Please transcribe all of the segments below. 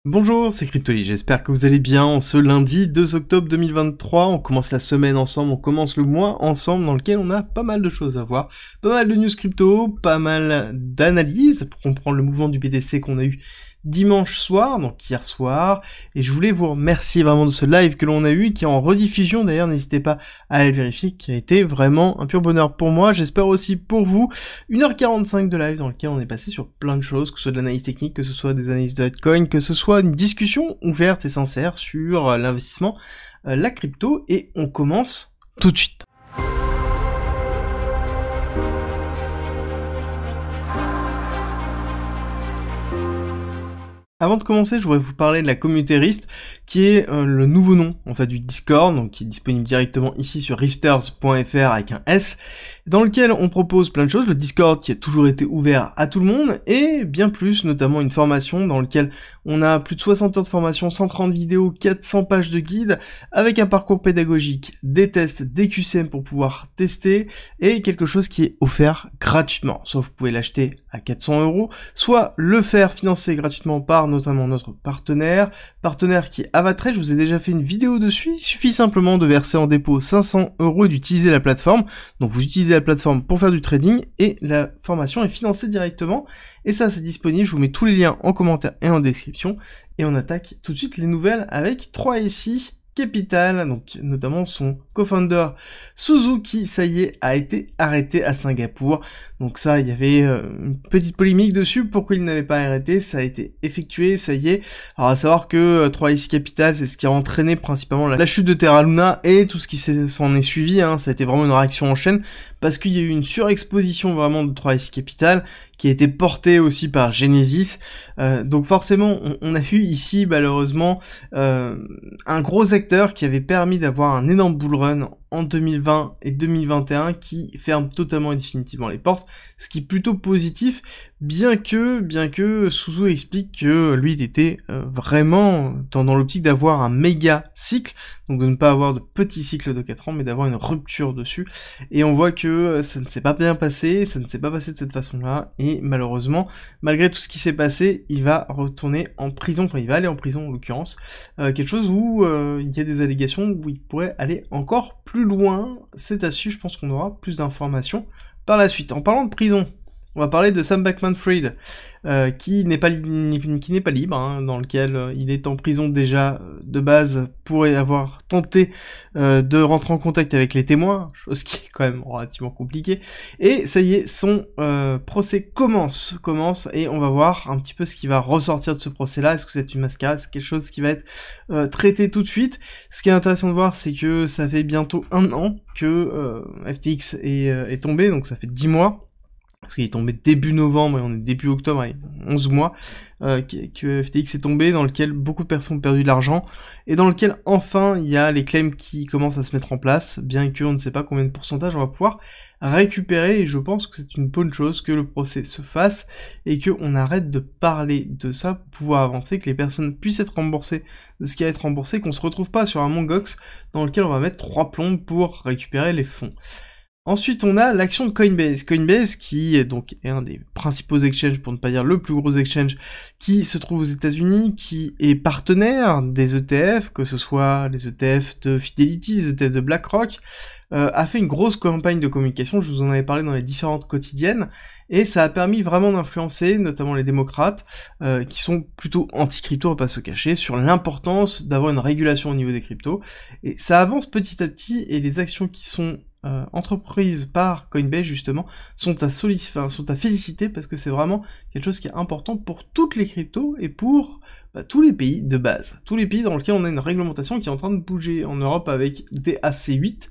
Bonjour, c'est Cryptoly, j'espère que vous allez bien. En ce lundi 2 octobre 2023, on commence la semaine ensemble, on commence le mois ensemble dans lequel on a pas mal de choses à voir. Pas mal de news crypto, pas mal d'analyses pour comprendre le mouvement du BTC qu'on a eu dimanche soir, donc hier soir, et je voulais vous remercier vraiment de ce live que l'on a eu, qui est en rediffusion d'ailleurs, n'hésitez pas à aller vérifier, qui a été vraiment un pur bonheur pour moi, j'espère aussi pour vous. 1h45 de live dans lequel on est passé sur plein de choses, que ce soit de l'analyse technique, que ce soit des analyses de Bitcoin, que ce soit une discussion ouverte et sincère sur l'investissement, la crypto, et on commence tout de suite. Avant de commencer, je voudrais vous parler de la communauté Rift, qui est le nouveau nom en fait du Discord, donc qui est disponible directement ici sur rifters.fr avec un S, dans lequel on propose plein de choses. Le Discord qui a toujours été ouvert à tout le monde, et bien plus, notamment une formation dans lequel on a plus de 60 heures de formation, 130 vidéos, 400 pages de guide, avec un parcours pédagogique, des tests, des QCM pour pouvoir tester, et quelque chose qui est offert gratuitement. Soit vous pouvez l'acheter à 400 €, soit le faire financer gratuitement par notamment notre partenaire qui est Avatrade. Je vous ai déjà fait une vidéo dessus, il suffit simplement de verser en dépôt 500 € et d'utiliser la plateforme. Donc vous utilisez la plateforme pour faire du trading et la formation est financée directement. Et ça c'est disponible, je vous mets tous les liens en commentaire et en description. Et on attaque tout de suite les nouvelles avec 3SI Capital, donc notamment son co-founder Su qui, ça y est, a été arrêté à Singapour. Donc ça, il y avait une petite polémique dessus, pourquoi il n'avait pas arrêté, ça a été effectué, ça y est. Alors à savoir que 3SI Capital, c'est ce qui a entraîné principalement la chute de Terra Luna et tout ce qui s'en est suivi, hein. Ça a été vraiment une réaction en chaîne, parce qu'il y a eu une surexposition vraiment de 3SI Capital, qui a été portée aussi par Genesis. Donc forcément, on a eu ici, malheureusement, un gros acteur qui avait permis d'avoir un énorme bull run en 2020 et 2021 qui ferme totalement et définitivement les portes, ce qui est plutôt positif, bien que Su explique que lui il était vraiment dans l'optique d'avoir un méga cycle, donc de ne pas avoir de petits cycles de 4 ans, mais d'avoir une rupture dessus, et on voit que ça ne s'est pas bien passé, ça ne s'est pas passé de cette façon-là, et malheureusement, malgré tout ce qui s'est passé, il va retourner en prison, enfin il va aller en prison en l'occurrence, quelque chose où il y a des allégations où il pourrait aller encore plus loin, c'est à suivre, je pense qu'on aura plus d'informations par la suite. En parlant de prison, on va parler de Sam Bankman-Fried, qui n'est pas libre, hein, dans lequel il est en prison déjà de base pour avoir tenté de rentrer en contact avec les témoins, chose qui est quand même relativement compliquée, et ça y est, son procès commence, et on va voir un petit peu ce qui va ressortir de ce procès-là. Est-ce que c'est une mascarade, c'est quelque chose qui va être traité tout de suite? Ce qui est intéressant de voir, c'est que ça fait bientôt 1 an que FTX est tombé, donc ça fait 10 mois, parce qu'il est tombé début novembre et on est début octobre, allez, 11 mois, que FTX est tombé, dans lequel beaucoup de personnes ont perdu de l'argent, et dans lequel enfin il y a les claims qui commencent à se mettre en place, bien qu'on ne sait pas combien de pourcentage on va pouvoir récupérer, et je pense que c'est une bonne chose que le procès se fasse, et qu'on arrête de parler de ça pour pouvoir avancer, que les personnes puissent être remboursées de ce qui va être remboursé, qu'on se retrouve pas sur un Mongox dans lequel on va mettre 3 plombes pour récupérer les fonds. Ensuite, on a l'action de Coinbase. Coinbase, qui est donc un des principaux exchanges, pour ne pas dire le plus gros exchange, qui se trouve aux États-Unis, qui est partenaire des ETF, que ce soit les ETF de Fidelity, les ETF de BlackRock, a fait une grosse campagne de communication, je vous en avais parlé dans les différentes quotidiennes, et ça a permis vraiment d'influencer, notamment les démocrates, qui sont plutôt anti-crypto, on va pas se cacher, sur l'importance d'avoir une régulation au niveau des cryptos, et ça avance petit à petit, et les actions qui sont entreprises par Coinbase justement sont à féliciter, parce que c'est vraiment quelque chose qui est important pour toutes les cryptos et pour tous les pays de base, tous les pays dans lesquels on a une réglementation qui est en train de bouger. En Europe avec DAC8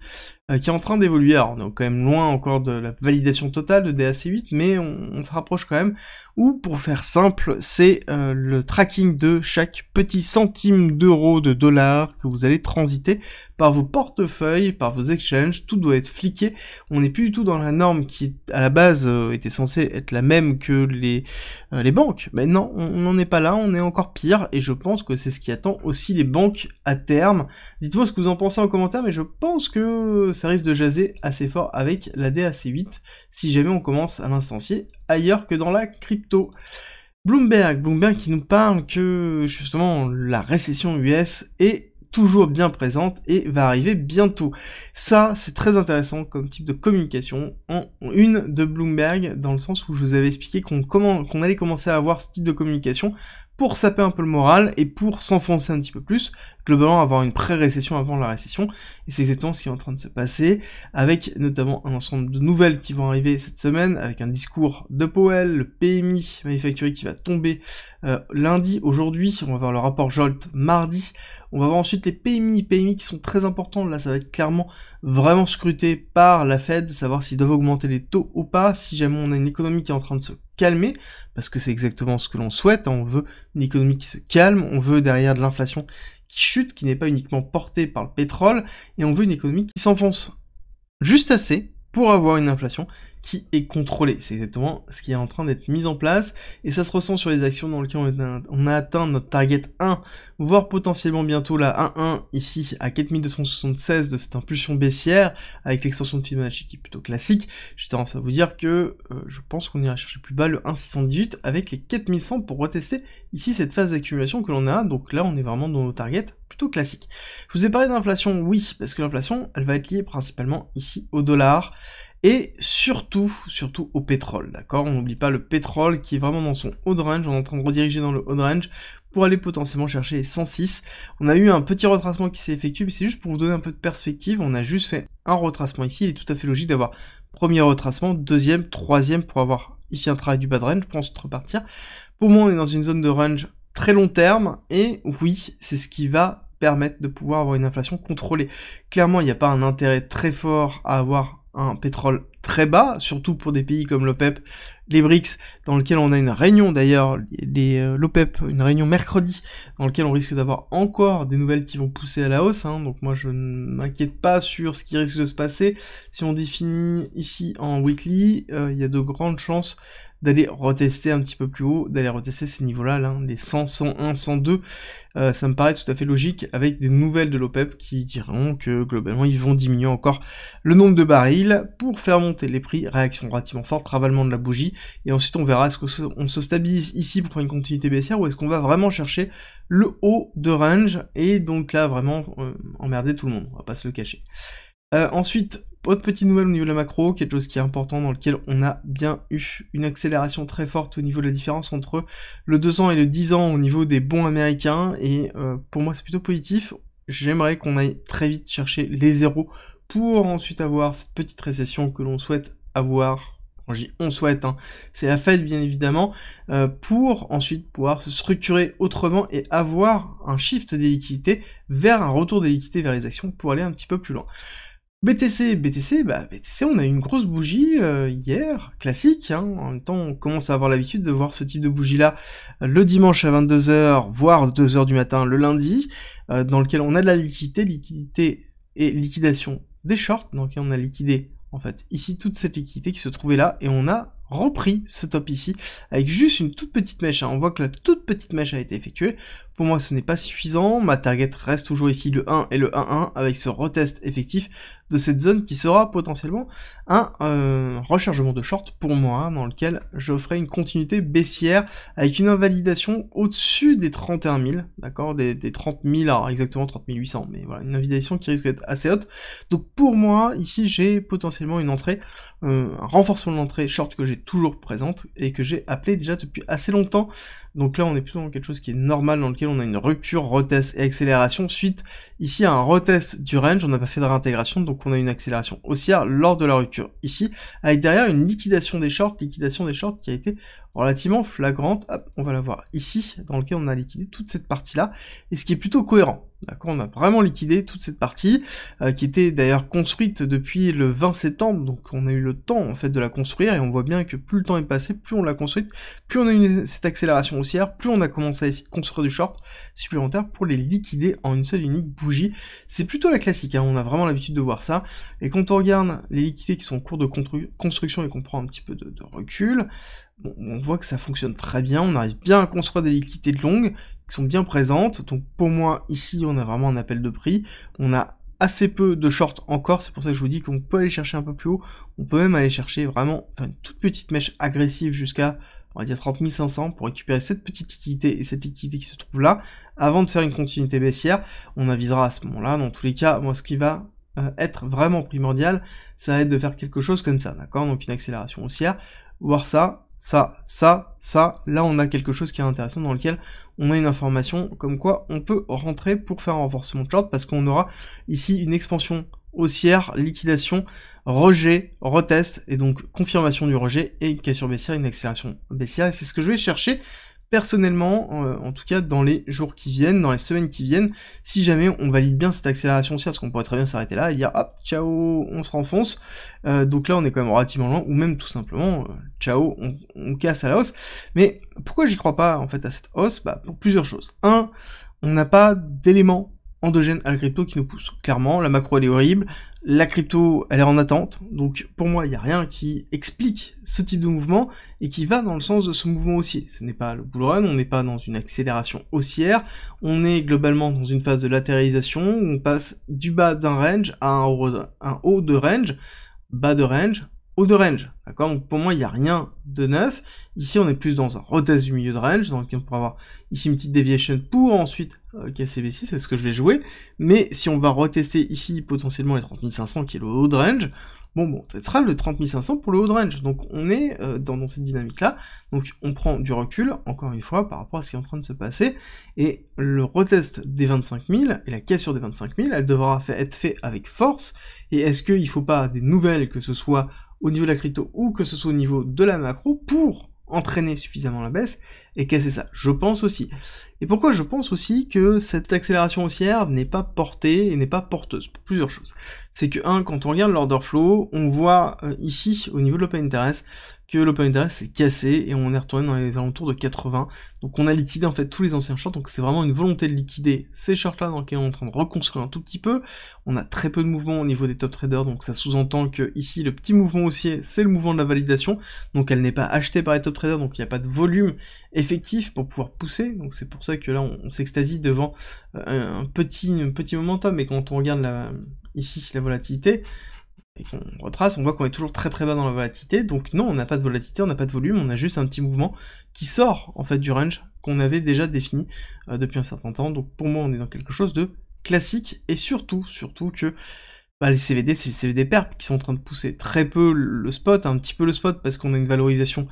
qui est en train d'évoluer, alors on est quand même loin encore de la validation totale de DAC8, mais on se rapproche quand même, ou pour faire simple, c'est le tracking de chaque petit centime d'euro, de dollar que vous allez transiter par vos portefeuilles, par vos exchanges, tout doit être fliqué. On n'est plus du tout dans la norme qui à la base était censée être la même que les banques. Mais non, on n'en est pas là, on est encore pire, et je pense que c'est ce qui attend aussi les banques à terme. Dites-moi ce que vous en pensez en commentaire, mais je pense que ça risque de jaser assez fort avec la DAC8, si jamais on commence à l'instancier ailleurs que dans la crypto. Bloomberg qui nous parle que justement la récession US est toujours bien présente et va arriver bientôt. Ça, c'est très intéressant comme type de communication en une de Bloomberg, dans le sens où je vous avais expliqué qu'on allait commencer à avoir ce type de communication pour saper un peu le moral et pour s'enfoncer un petit peu plus, globalement avoir une pré-récession avant la récession, et c'est exactement ce qui est en train de se passer, avec notamment un ensemble de nouvelles qui vont arriver cette semaine, avec un discours de Powell, le PMI manufacturier qui va tomber lundi, aujourd'hui, on va voir le rapport Jolt mardi, on va voir ensuite les PMI qui sont très importants, là ça va être clairement vraiment scruté par la Fed, savoir s'ils doivent augmenter les taux ou pas, si jamais on a une économie qui est en train de se calmer, parce que c'est exactement ce que l'on souhaite, hein, on veut une économie qui se calme, on veut derrière de l'inflation qui chute, qui n'est pas uniquement portée par le pétrole, et on veut une économie qui s'enfonce juste assez pour avoir une inflation qui est contrôlée. C'est exactement ce qui est en train d'être mis en place, et ça se ressent sur les actions dans lesquelles on a atteint notre target 1, voire potentiellement bientôt la 1.1 ici à 4276 de cette impulsion baissière, avec l'extension de Fibonacci qui est plutôt classique. J'ai tendance à vous dire que je pense qu'on ira chercher plus bas le 1.618 avec les 4100 pour retester ici cette phase d'accumulation que l'on a, donc là on est vraiment dans nos targets plutôt classiques. Je vous ai parlé d'inflation, oui, parce que l'inflation, elle va être liée principalement ici au dollar, et surtout au pétrole, d'accord? On n'oublie pas le pétrole qui est vraiment dans son haut de range, on est en train de rediriger dans le haut de range pour aller potentiellement chercher les 106. On a eu un petit retracement qui s'est effectué, mais c'est juste pour vous donner un peu de perspective, on a juste fait un retracement ici, il est tout à fait logique d'avoir premier retracement, deuxième, troisième, pour avoir ici un travail du bas de range, pour ensuite repartir. Pour moi, on est dans une zone de range très long terme, et oui, c'est ce qui va permettre de pouvoir avoir une inflation contrôlée. Clairement, il n'y a pas un intérêt très fort à avoir un pétrole très bas, surtout pour des pays comme l'OPEP, les BRICS, dans lequel on a une réunion d'ailleurs, l'OPEP, une réunion mercredi, dans lequel on risque d'avoir encore des nouvelles qui vont pousser à la hausse, hein, donc moi je ne m'inquiète pas sur ce qui risque de se passer. Si on définit ici en weekly, il y a de grandes chances d'aller retester un petit peu plus haut, d'aller retester ces niveaux-là, là, les 100, 101, 102, ça me paraît tout à fait logique, avec des nouvelles de l'OPEP qui diront que globalement ils vont diminuer encore le nombre de barils pour faire monter les prix, réaction relativement forte, ravalement de la bougie, et ensuite on verra est-ce qu'on se stabilise ici pour faire une continuité baissière, ou est-ce qu'on va vraiment chercher le haut de range, et donc là vraiment emmerder tout le monde, on va pas se le cacher. Ensuite, autre petite nouvelle au niveau de la macro, quelque chose qui est important, dans lequel on a bien eu une accélération très forte au niveau de la différence entre le 2 ans et le 10 ans au niveau des bons américains, et pour moi c'est plutôt positif. J'aimerais qu'on aille très vite chercher les zéros pour ensuite avoir cette petite récession que l'on souhaite avoir. Quand je dis on souhaite, hein, c'est la Fed bien évidemment, pour ensuite pouvoir se structurer autrement et avoir un shift des liquidités vers un retour des liquidités vers les actions pour aller un petit peu plus loin. BTC, on a eu une grosse bougie hier, classique, hein. En même temps on commence à avoir l'habitude de voir ce type de bougie-là le dimanche à 22h, voire 2h du matin le lundi, dans lequel on a de la liquidité et liquidation des shorts, donc on a liquidé en fait ici toute cette liquidité qui se trouvait là, et on a repris ce top ici, avec juste une toute petite mèche, hein. On voit que la toute petite mèche a été effectuée. Pour moi ce n'est pas suffisant, ma target reste toujours ici le 1 et le 1-1, avec ce retest effectif de cette zone qui sera potentiellement un rechargement de short pour moi, hein, dans lequel je ferai une continuité baissière, avec une invalidation au-dessus des 31 000, d'accord, des 30 000, alors exactement 30 800, mais voilà, une invalidation qui risque d'être assez haute. Donc pour moi, ici j'ai potentiellement une entrée, un renforcement de l'entrée short que j'ai toujours présente, et que j'ai appelé déjà depuis assez longtemps. Donc là on est plutôt dans quelque chose qui est normal, dans lequel on a une rupture, retest et accélération, suite ici à un retest du range, on n'a pas fait de réintégration, donc on a une accélération haussière lors de la rupture ici, avec derrière une liquidation des shorts qui a été relativement flagrante. Hop, on va la voir ici, dans lequel on a liquidé toute cette partie-là, et ce qui est plutôt cohérent. D'accord, on a vraiment liquidé toute cette partie, qui était d'ailleurs construite depuis le 20 septembre, donc on a eu le temps en fait de la construire, et on voit bien que plus le temps est passé, plus on l'a construite, plus on a eu cette accélération haussière, plus on a commencé à essayer de construire du short supplémentaire pour les liquider en une seule et unique bougie. C'est plutôt la classique, hein, on a vraiment l'habitude de voir ça, et quand on regarde les liquidités qui sont en cours de construction et qu'on prend un petit peu de recul, bon, on voit que ça fonctionne très bien, on arrive bien à construire des liquidités de longue, qui sont bien présentes. Donc pour moi, ici, on a vraiment un appel de prix, on a assez peu de shorts encore, c'est pour ça que je vous dis qu'on peut aller chercher un peu plus haut, on peut même aller chercher vraiment une toute petite mèche agressive jusqu'à, on va dire 30 500 pour récupérer cette petite liquidité et cette liquidité qui se trouve là, avant de faire une continuité baissière. On avisera à ce moment-là. Dans tous les cas, moi ce qui va être vraiment primordial, ça va être de faire quelque chose comme ça, d'accord? Donc une accélération haussière, voir ça, là on a quelque chose qui est intéressant dans lequel on a une information comme quoi on peut rentrer pour faire un renforcement de short parce qu'on aura ici une expansion haussière, liquidation, rejet, retest et donc confirmation du rejet et une cassure baissière, une accélération baissière et c'est ce que je vais chercher personnellement, en tout cas dans les jours qui viennent, dans les semaines qui viennent, si jamais on valide bien cette accélération haussière, parce qu'on pourrait très bien s'arrêter là et dire hop, ciao, on se renfonce, donc là on est quand même relativement loin, ou même tout simplement, ciao, on casse à la hausse, mais pourquoi j'y crois pas en fait à cette hausse? Bah pour plusieurs choses. Un, on n'a pas d'éléments endogènes à la crypto qui nous pousse. Clairement, la macro elle est horrible, la crypto elle est en attente, donc pour moi il n'y a rien qui explique ce type de mouvement et qui va dans le sens de ce mouvement haussier. Ce n'est pas le bull run, on n'est pas dans une accélération haussière, on est globalement dans une phase de latéralisation où on passe du bas d'un range à un haut de range, bas de range, haut de range, d'accord? Donc pour moi il n'y a rien de neuf, ici on est plus dans un retest du milieu de range, dans lequel on pourra avoir ici une petite deviation pour ensuite casser B6, c'est ce que je vais jouer, mais si on va retester ici potentiellement les 30 500 qui est le haut de range, bon, ça sera le 30 500 pour le haut de range, donc on est dans cette dynamique-là, donc on prend du recul, encore une fois, par rapport à ce qui est en train de se passer, et le retest des 25 000, et la cassure des 25 000, elle devra être faite avec force, et est-ce qu'il ne faut pas des nouvelles, que ce soit au niveau de la crypto ou que ce soit au niveau de la macro, pour entraîner suffisamment la baisse et casser ça? Je pense aussi. Et pourquoi je pense aussi que cette accélération haussière n'est pas portée et n'est pas porteuse? Pour plusieurs choses. C'est que, quand on regarde l'order flow, on voit ici, au niveau de l'open interest, que l'open interest s'est cassé et on est retourné dans les alentours de 80. Donc on a liquidé en fait tous les anciens shorts, donc c'est vraiment une volonté de liquider ces shorts là dans lesquels on est en train de reconstruire un tout petit peu. On a très peu de mouvement au niveau des top traders, donc ça sous-entend que ici le petit mouvement haussier c'est le mouvement de la validation, donc elle n'est pas achetée par les top traders, donc il n'y a pas de volume effectif pour pouvoir pousser, donc c'est pour ça que là on s'extasie devant un petit momentum, et quand on regarde ici la volatilité, et qu'on retrace, on voit qu'on est toujours très très bas dans la volatilité, donc non, on n'a pas de volatilité, on n'a pas de volume, on a juste un petit mouvement qui sort en fait du range qu'on avait déjà défini depuis un certain temps, donc pour moi on est dans quelque chose de classique, et surtout que les CVD, c'est les CVD perp qui sont en train de pousser très peu le spot, un petit peu le spot parce qu'on a une valorisation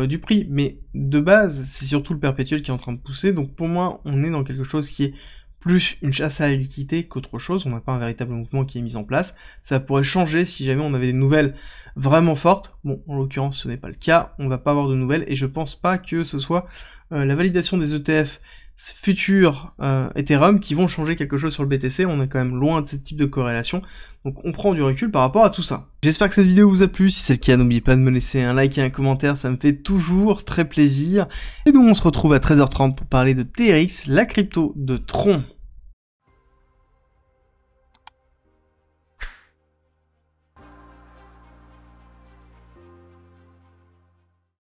du prix, mais de base, c'est surtout le perpétuel qui est en train de pousser, donc pour moi on est dans quelque chose qui est plus une chasse à la liquidité qu'autre chose, on n'a pas un véritable mouvement qui est mis en place, ça pourrait changer si jamais on avait des nouvelles vraiment fortes, bon, en l'occurrence ce n'est pas le cas, on va pas avoir de nouvelles, et je pense pas que ce soit la validation des ETF futurs Ethereum qui vont changer quelque chose sur le BTC, on est quand même loin de ce type de corrélation, donc on prend du recul par rapport à tout ça. J'espère que cette vidéo vous a plu, si c'est le cas n'oubliez pas de me laisser un like et un commentaire, ça me fait toujours très plaisir, et nous on se retrouve à 13h30 pour parler de TRX, la crypto de Tron.